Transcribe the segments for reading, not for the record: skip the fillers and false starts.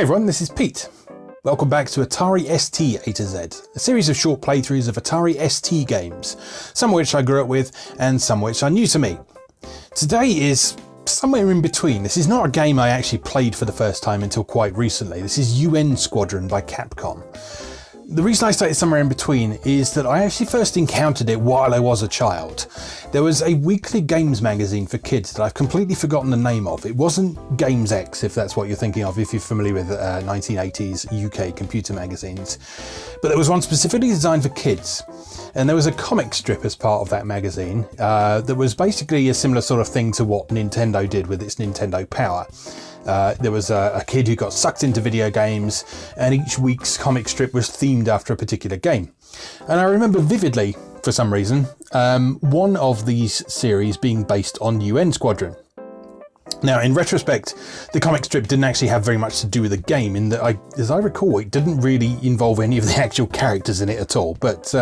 Hey everyone, this is Pete. Welcome back to Atari ST A to Z, a series of short playthroughs of Atari ST games, some of which I grew up with and some of which are new to me. Today is somewhere in between. This is not a game I actually played for the first time until quite recently. This is Squadron by Capcom. The reason I started somewhere in between is that I actually first encountered it while I was a child. There was a weekly games magazine for kids that I've completely forgotten the name of. It wasn't Games X, if that's what you're thinking of, if you're familiar with 1980s UK computer magazines. But there was one specifically designed for kids. And there was a comic strip as part of that magazine that was basically a similar sort of thing to what Nintendo did with its Nintendo Power. There was a kid who got sucked into video games, and each week's comic strip was themed after a particular game. And I remember vividly, for some reason, one of these series being based on Squadron. Now, in retrospect, the comic strip didn't actually have very much to do with the game, in that, as I recall, it didn't really involve any of the actual characters in it at all. But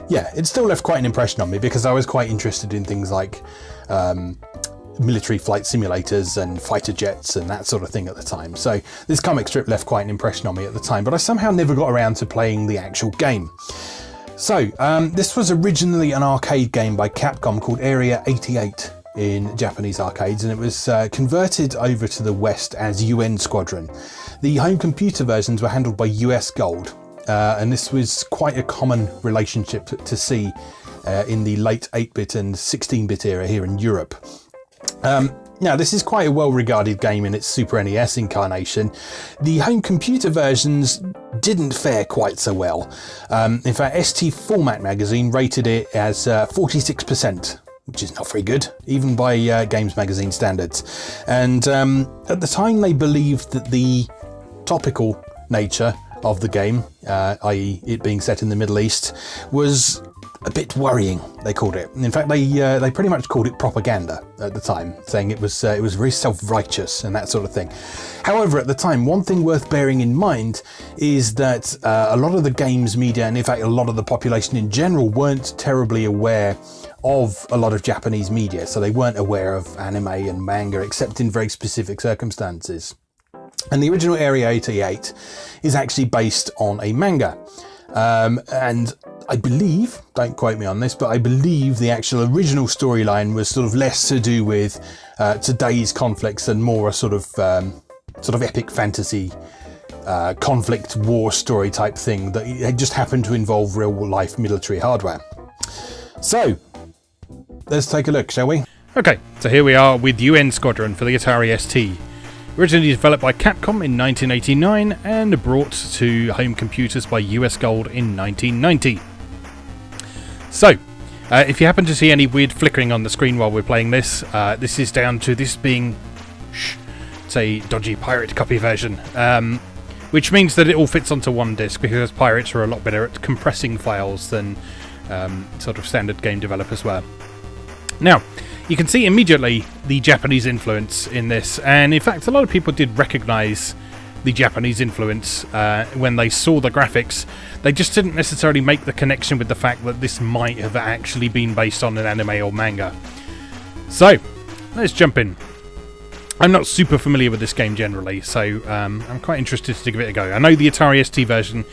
yeah, it still left quite an impression on me because I was quite interested in things like military flight simulators and fighter jets and that sort of thing at the time. So this comic strip left quite an impression on me at the time, but I somehow never got around to playing the actual game. So this was originally an arcade game by Capcom called Area 88 in Japanese arcades, and it was converted over to the West as Squadron. The home computer versions were handled by US Gold, and this was quite a common relationship to see in the late 8-bit and 16-bit era here in Europe. Now, this is quite a well-regarded game in its Super NES incarnation. The home computer versions didn't fare quite so well. In fact, ST Format magazine rated it as 46%, which is not very good, even by Games Magazine standards. And at the time, they believed that the topical nature of the game, i.e. it being set in the Middle East, was a bit worrying, they called it. In fact, they pretty much called it propaganda at the time, saying it was very self-righteous and that sort of thing. However, at the time, one thing worth bearing in mind is that a lot of the games media, and in fact a lot of the population in general, weren't terribly aware of a lot of Japanese media, so they weren't aware of anime and manga except in very specific circumstances. And the original Area 88 is actually based on a manga. And I believe, don't quote me on this, but I believe the actual original storyline was sort of less to do with today's conflicts and more a sort of epic fantasy conflict war story type thing that it just happened to involve real life military hardware. So let's take a look, shall we? Okay, so here we are with Squadron for the Atari ST. Originally developed by Capcom in 1989 and brought to home computers by US Gold in 1990. So, if you happen to see any weird flickering on the screen while we're playing this, this is down to this being, it's a dodgy pirate copy version, which means that it all fits onto one disc because pirates are a lot better at compressing files than sort of standard game developers were. Now, you can see immediately the Japanese influence in this, and in fact a lot of people did recognise the Japanese influence when they saw the graphics. They just didn't necessarily make the connection with the fact that this might have actually been based on an anime or manga. So, let's jump in. I'm not super familiar with this game generally, so I'm quite interested to give it a go. I know the Atari ST version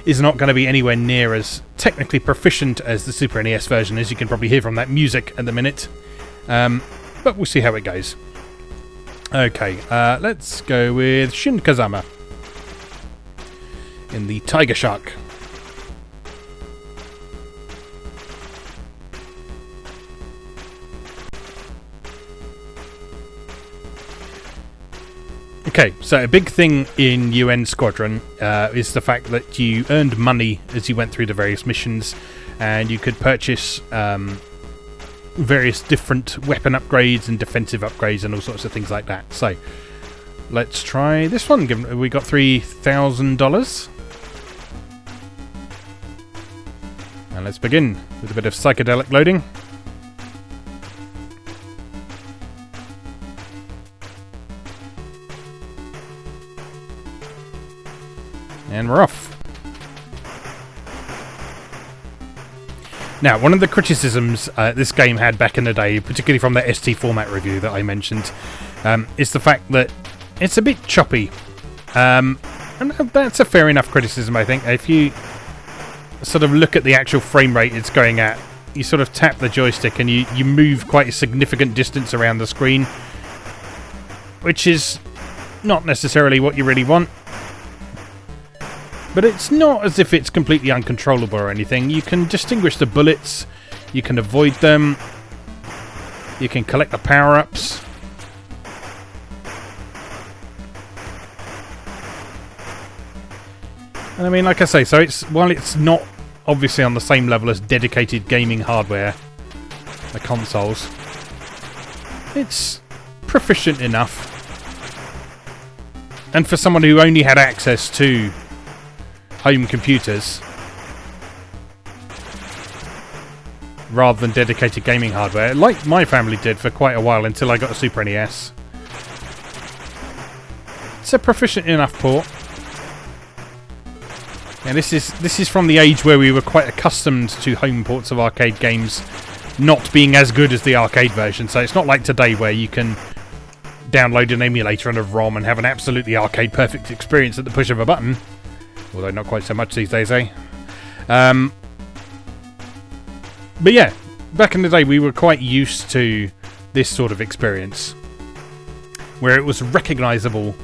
is not going to be anywhere near as technically proficient as the Super NES version, as you can probably hear from that music at the minute. But we'll see how it goes. Okay, let's go with Shin Kazama in the Tiger Shark. Okay, so a big thing in Squadron is the fact that you earned money as you went through the various missions, and you could purchase various different weapon upgrades and defensive upgrades and all sorts of things like that. So let's try this one. We got $3,000. And let's begin with a bit of psychedelic loading. And we're off. Now, one of the criticisms this game had back in the day, particularly from the ST Format review that I mentioned, is the fact that it's a bit choppy And that's a fair enough criticism, I think. If you sort of look at the actual frame rate it's going at, you sort of tap the joystick and you move quite a significant distance around the screen, which is not necessarily what you really want. But it's not as if it's completely uncontrollable or anything. You can distinguish the bullets, you can avoid them, you can collect the power-ups. And I mean, like I say, so while it's not obviously on the same level as dedicated gaming hardware, the consoles, it's proficient enough. And for someone who only had access to home computers rather than dedicated gaming hardware, like my family did for quite a while until I got a Super NES, it's a proficient enough port. And this is from the age where we were quite accustomed to home ports of arcade games not being as good as the arcade version. So it's not like today where you can download an emulator and a ROM and have an absolutely arcade perfect experience at the push of a button. Although not quite so much these days, eh? But yeah, back in the day we were quite used to this sort of experience, where it was recognisable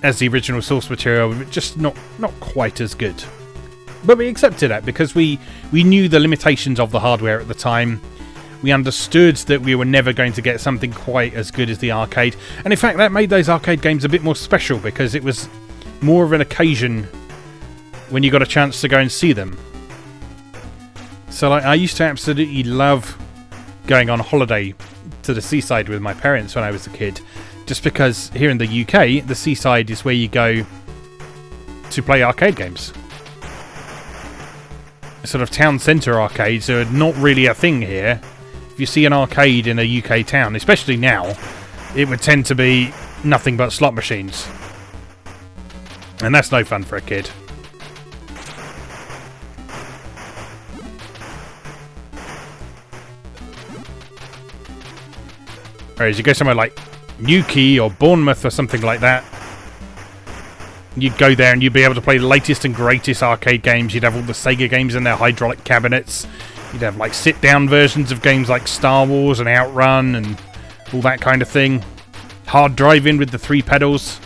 as the original source material, but just not quite as good. But we accepted that because we knew the limitations of the hardware at the time. We understood that we were never going to get something quite as good as the arcade. And in fact, that made those arcade games a bit more special because it was more of an occasion when you got a chance to go and see them. So I used to absolutely love going on holiday to the seaside with my parents when I was a kid. Just because here in the UK, the seaside is where you go to play arcade games. Sort of town centre arcades are not really a thing here. If you see an arcade in a UK town, especially now, it would tend to be nothing but slot machines. And that's no fun for a kid. Whereas you go somewhere like Newquay or Bournemouth or something like that, you'd go there and you'd be able to play the latest and greatest arcade games. You'd have all the Sega games in their hydraulic cabinets. You'd have like sit-down versions of games like Star Wars and Outrun and all that kind of thing. Hard drive in with the 3 pedals.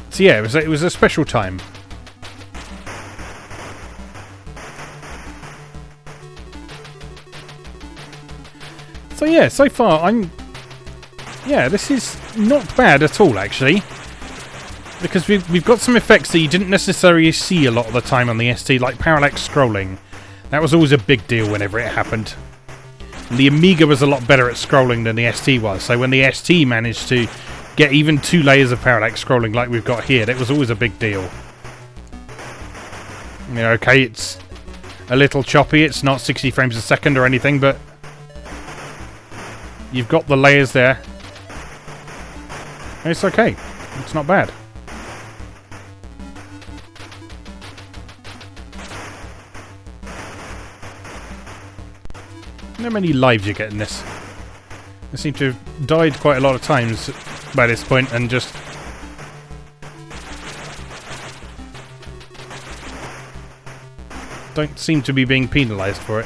So yeah, it was a special time. So yeah, so far this is not bad at all actually, because we've got some effects that you didn't necessarily see a lot of the time on the ST, like parallax scrolling. That was always a big deal whenever it happened. And the Amiga was a lot better at scrolling than the ST was, so when the ST managed to get even 2 layers of parallax scrolling like we've got here, that was always a big deal. You know, okay, it's a little choppy, it's not 60 frames a second or anything, but you've got the layers there. It's okay. It's not bad. How many lives you get in this? I seem to have died quite a lot of times by this point and just... don't seem to be being penalised for it.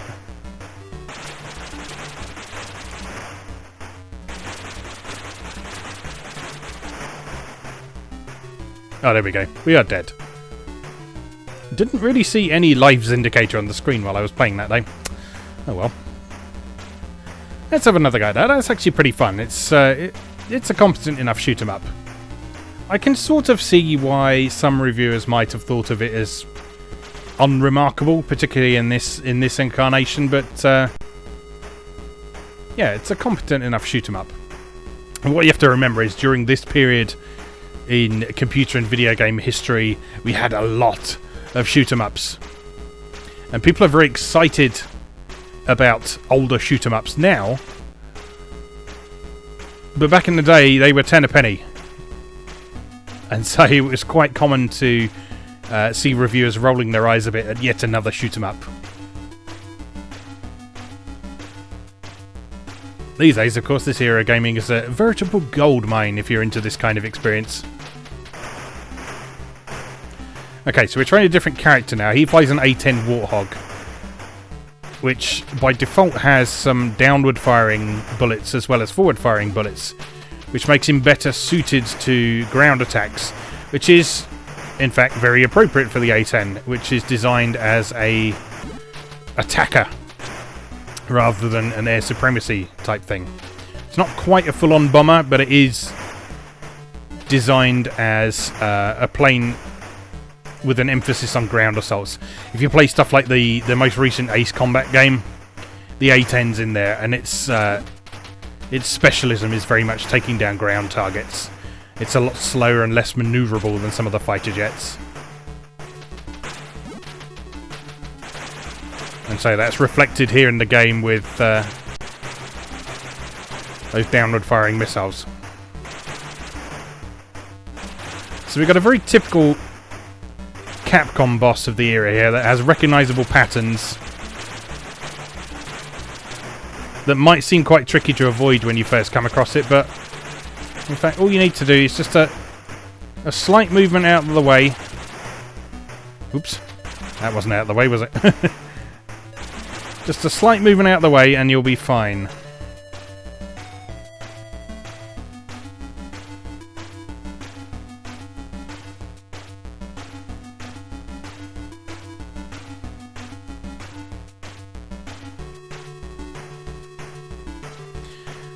Oh, there we go. We are dead. Didn't really see any lives indicator on the screen while I was playing that, though. Oh well. Let's have another go at that. That's actually pretty fun. It's a competent enough shoot 'em up. I can sort of see why some reviewers might have thought of it as unremarkable, particularly in this incarnation, but yeah, it's a competent enough shoot 'em up. And what you have to remember is during this period in computer and video game history, we had a lot of shoot 'em ups. And people are very excited about older shoot 'em ups now. But back in the day, they were 10 a penny. And so it was quite common to see reviewers rolling their eyes a bit at yet another shoot 'em up. These days, of course, this era of gaming is a veritable gold mine if you're into this kind of experience. Okay, so we're trying a different character now. He flies an A10 Warthog, which by default has some downward firing bullets as well as forward firing bullets, which makes him better suited to ground attacks, which is in fact very appropriate for the A10, which is designed as a attacker rather than an air supremacy type thing. It's not quite a full-on bomber, but it is designed as a plane with an emphasis on ground assaults. If you play stuff like the most recent Ace Combat game, the A10's in there, and its specialism is very much taking down ground targets. It's a lot slower and less maneuverable than some of the fighter jets. And so that's reflected here in the game with those downward firing missiles. So we've got a very typical Capcom boss of the era here that has recognisable patterns that might seem quite tricky to avoid when you first come across it, but in fact all you need to do is just a slight movement out of the way. Oops, that wasn't out of the way, was it? Just a slight movement out of the way and you'll be fine.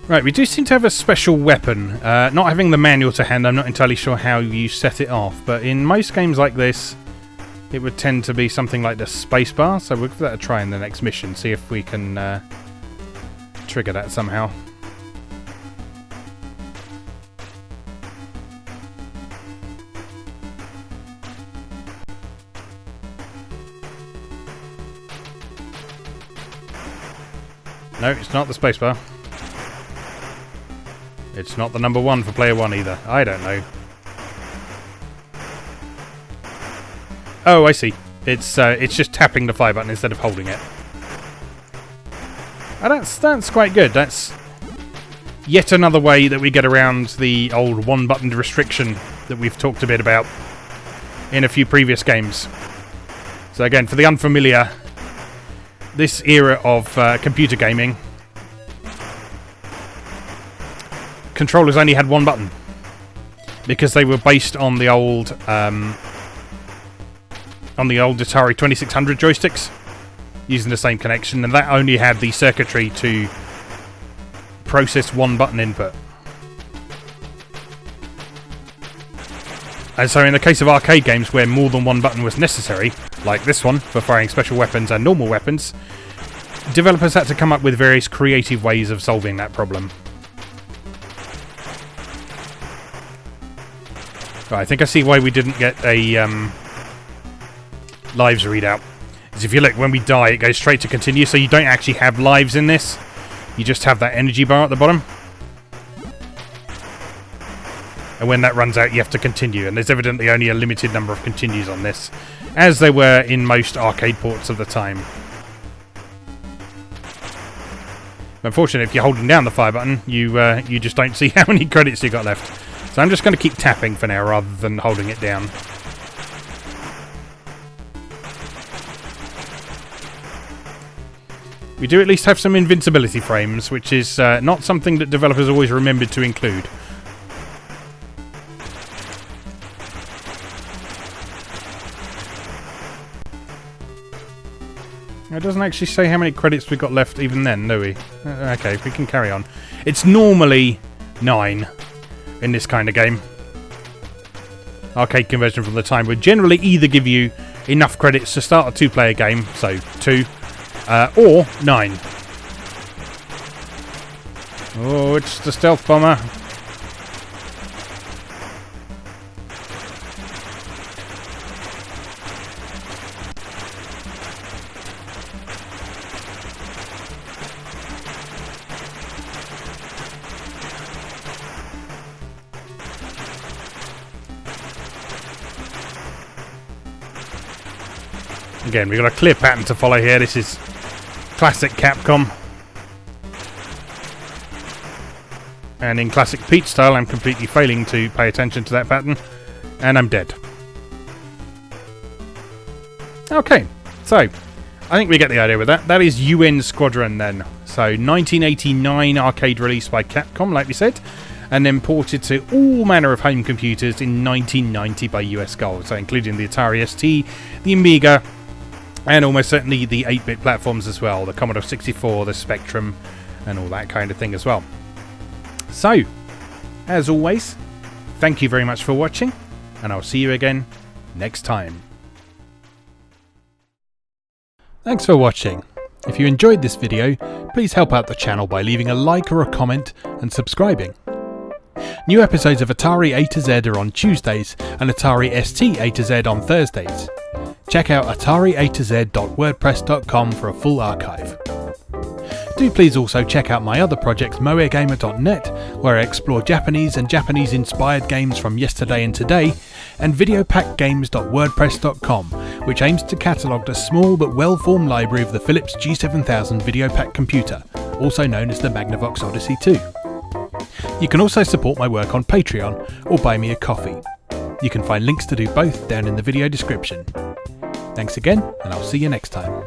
Right, we do seem to have a special weapon. Not having the manual to hand, I'm not entirely sure how you set it off, but in most games like this, it would tend to be something like the spacebar, so we'll give that a try in the next mission, see if we can trigger that somehow. No, it's not the spacebar. It's not the number 1 for player 1 either. I don't know. Oh, I see. It's just tapping the fire button instead of holding it. Oh, that's quite good. That's yet another way that we get around the old one-buttoned restriction that we've talked a bit about in a few previous games. So again, for the unfamiliar, this era of computer gaming, controllers only had one button because they were based on the old Atari 2600 joysticks using the same connection, and that only had the circuitry to process one button input. And so in the case of arcade games where more than one button was necessary, like this one for firing special weapons and normal weapons, developers had to come up with various creative ways of solving that problem. Right, I think I see why we didn't get a lives readout. Because if you look, when we die, it goes straight to continue, so you don't actually have lives in this. You just have that energy bar at the bottom. And when that runs out, you have to continue. And there's evidently only a limited number of continues on this, as there were in most arcade ports of the time. Unfortunately, if you're holding down the fire button, you just don't see how many credits you got left. So I'm just going to keep tapping for now rather than holding it down. We do at least have some invincibility frames, which is not something that developers always remembered to include. It doesn't actually say how many credits we've got left even then, do we? Okay, we can carry on. It's normally 9 in this kind of game. Arcade conversion from the time would generally either give you enough credits to start a 2-player game, so 2, or 9. Oh, it's the stealth bomber. Again, we've got a clear pattern to follow here. This is classic Capcom. And in classic Pete style, I'm completely failing to pay attention to that pattern, and I'm dead. Okay, so I think we get the idea with that. That is UN Squadron then. So 1989 arcade release by Capcom, like we said, and then ported to all manner of home computers in 1990 by US Gold, so including the Atari ST, the Amiga, and almost certainly the 8-bit platforms as well, the Commodore 64, the Spectrum, and all that kind of thing as well. So, as always, thank you very much for watching, and I'll see you again next time. Thanks for watching. If you enjoyed this video, please help out the channel by leaving a like or a comment and subscribing. New episodes of Atari A to Z are on Tuesdays and Atari ST A to Z on Thursdays. Check out atariatoz.wordpress.com for a full archive. Do please also check out my other projects moegamer.net, where I explore Japanese and Japanese-inspired games from yesterday and today, and videopackgames.wordpress.com, which aims to catalogue a small but well-formed library of the Philips G7000 Videopack computer, also known as the Magnavox Odyssey 2. You can also support my work on Patreon or buy me a coffee. You can find links to do both down in the video description. Thanks again, and I'll see you next time.